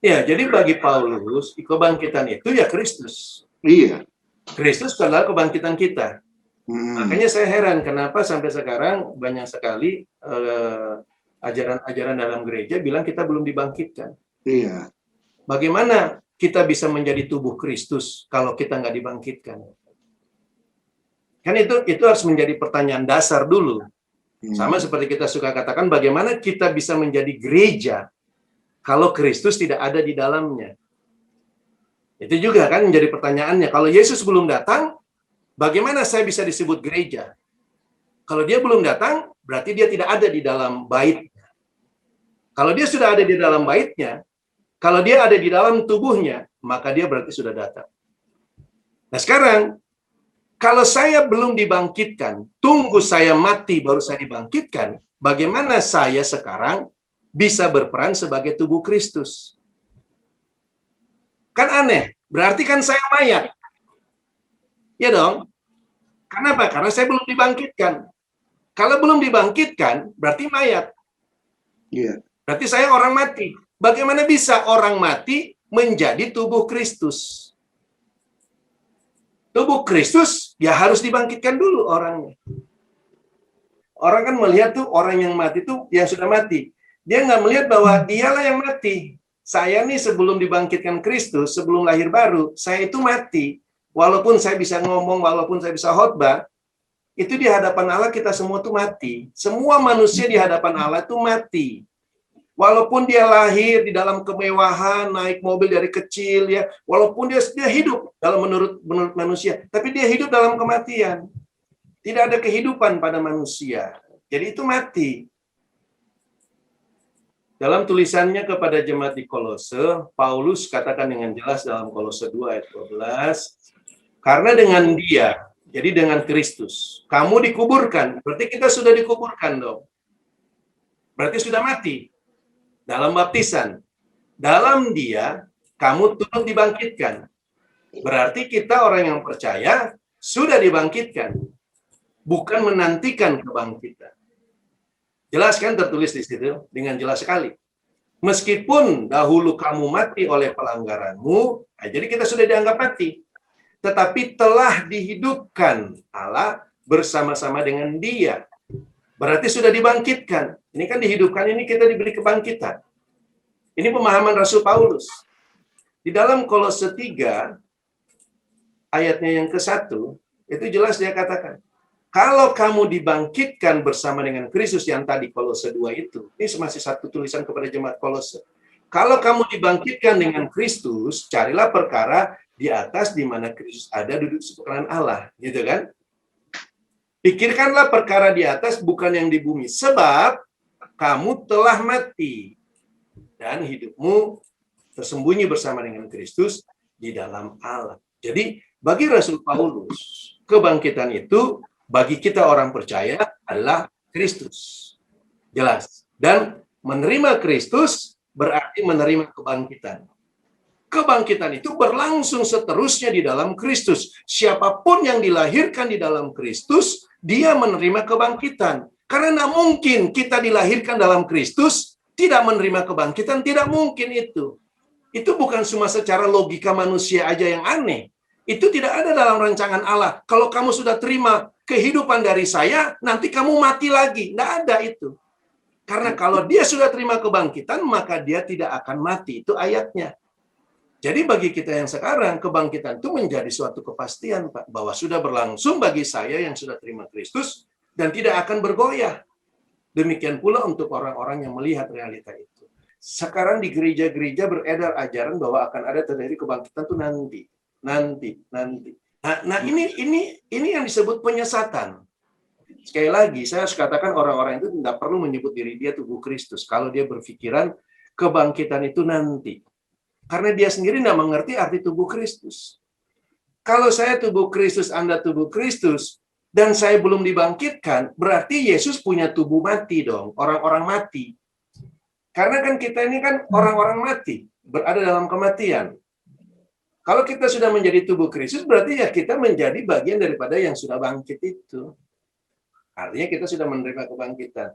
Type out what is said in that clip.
Ya, jadi bagi Paulus, kebangkitan itu ya Kristus. Iya. Kristus adalah kebangkitan kita. Hmm. Makanya saya heran kenapa sampai sekarang banyak sekali ajaran-ajaran dalam gereja bilang kita belum dibangkitkan. Iya. Bagaimana kita bisa menjadi tubuh Kristus kalau kita nggak dibangkitkan? Kan itu harus menjadi pertanyaan dasar dulu. Sama seperti kita suka katakan, bagaimana kita bisa menjadi gereja kalau Kristus tidak ada di dalamnya? Itu juga kan menjadi pertanyaannya. Kalau Yesus belum datang, bagaimana saya bisa disebut gereja? Kalau dia belum datang, berarti dia tidak ada di dalam baitnya. Kalau dia sudah ada di dalam baitnya, kalau dia ada di dalam tubuhnya, maka dia berarti sudah datang. Nah sekarang, kalau saya belum dibangkitkan, tunggu saya mati baru saya dibangkitkan, bagaimana saya sekarang bisa berperan sebagai tubuh Kristus? Kan aneh, berarti kan saya mayat. Ya dong? Kenapa? Karena saya belum dibangkitkan. Kalau belum dibangkitkan, berarti mayat. Iya. Berarti saya orang mati. Bagaimana bisa orang mati menjadi tubuh Kristus? Tubuh Kristus, ya harus dibangkitkan dulu orangnya. Orang kan melihat tuh orang yang mati tuh yang sudah mati. Dia nggak melihat bahwa dialah yang mati. Saya nih sebelum dibangkitkan Kristus, sebelum lahir baru, saya itu mati. Walaupun saya bisa ngomong, walaupun saya bisa khotbah, itu di hadapan Allah kita semua tuh mati. Semua manusia di hadapan Allah itu mati. Walaupun dia lahir di dalam kemewahan, naik mobil dari kecil, ya, walaupun dia hidup dalam menurut manusia, tapi dia hidup dalam kematian. Tidak ada kehidupan pada manusia. Jadi itu mati. Dalam tulisannya kepada jemaat di Kolose, Paulus katakan dengan jelas dalam Kolose 2 ayat 12, karena dengan dia, jadi dengan Kristus, kamu dikuburkan. Berarti kita sudah dikuburkan dong. Berarti sudah mati. Dalam baptisan. Dalam dia, kamu turut dibangkitkan. Berarti kita orang yang percaya sudah dibangkitkan. Bukan menantikan kebangkitan. Jelas kan tertulis di situ dengan jelas sekali. Meskipun dahulu kamu mati oleh pelanggaranmu, nah jadi kita sudah dianggap mati. Tetapi telah dihidupkan Allah bersama-sama dengan dia. Berarti sudah dibangkitkan. Ini kan dihidupkan, ini kita diberi kebangkitan. Ini pemahaman Rasul Paulus. Di dalam Kolose 3, ayatnya yang ke-1, itu jelas dia katakan, kalau kamu dibangkitkan bersama dengan Kristus yang tadi Kolose 2 itu, ini masih satu tulisan kepada jemaat Kolose. Kalau kamu dibangkitkan dengan Kristus, carilah perkara di atas di mana Kristus ada duduk sebelah kanan Allah, gitu kan? Pikirkanlah perkara di atas bukan yang di bumi, sebab kamu telah mati dan hidupmu tersembunyi bersama dengan Kristus di dalam Allah. Jadi bagi Rasul Paulus, kebangkitan itu bagi kita orang percaya adalah Kristus. Jelas. Dan menerima Kristus berarti menerima kebangkitan. Kebangkitan itu berlangsung seterusnya di dalam Kristus. Siapapun yang dilahirkan di dalam Kristus, dia menerima kebangkitan. Karena tidak mungkin kita dilahirkan dalam Kristus, tidak menerima kebangkitan, tidak mungkin itu. Itu bukan cuma secara logika manusia aja yang aneh. Itu tidak ada dalam rancangan Allah. Kalau kamu sudah terima kehidupan dari saya, nanti kamu mati lagi. Tidak ada itu. Karena kalau dia sudah terima kebangkitan, maka dia tidak akan mati. Itu ayatnya. Jadi bagi kita yang sekarang, kebangkitan itu menjadi suatu kepastian, Pak. Bahwa sudah berlangsung bagi saya yang sudah terima Kristus, dan tidak akan bergoyah. Demikian pula untuk orang-orang yang melihat realita itu. Sekarang di gereja-gereja beredar ajaran bahwa akan ada terjadi kebangkitan itu nanti. Nah ini yang disebut penyesatan. Sekali lagi, saya harus katakan orang-orang itu tidak perlu menyebut diri dia tubuh Kristus kalau dia berpikiran kebangkitan itu nanti. Karena dia sendiri tidak mengerti arti tubuh Kristus. Kalau saya tubuh Kristus, Anda tubuh Kristus, dan saya belum dibangkitkan, berarti Yesus punya tubuh mati dong, orang-orang mati. Karena kan kita ini kan orang-orang mati, berada dalam kematian. Kalau kita sudah menjadi tubuh Kristus, berarti ya kita menjadi bagian daripada yang sudah bangkit itu. Artinya kita sudah menerima kebangkitan.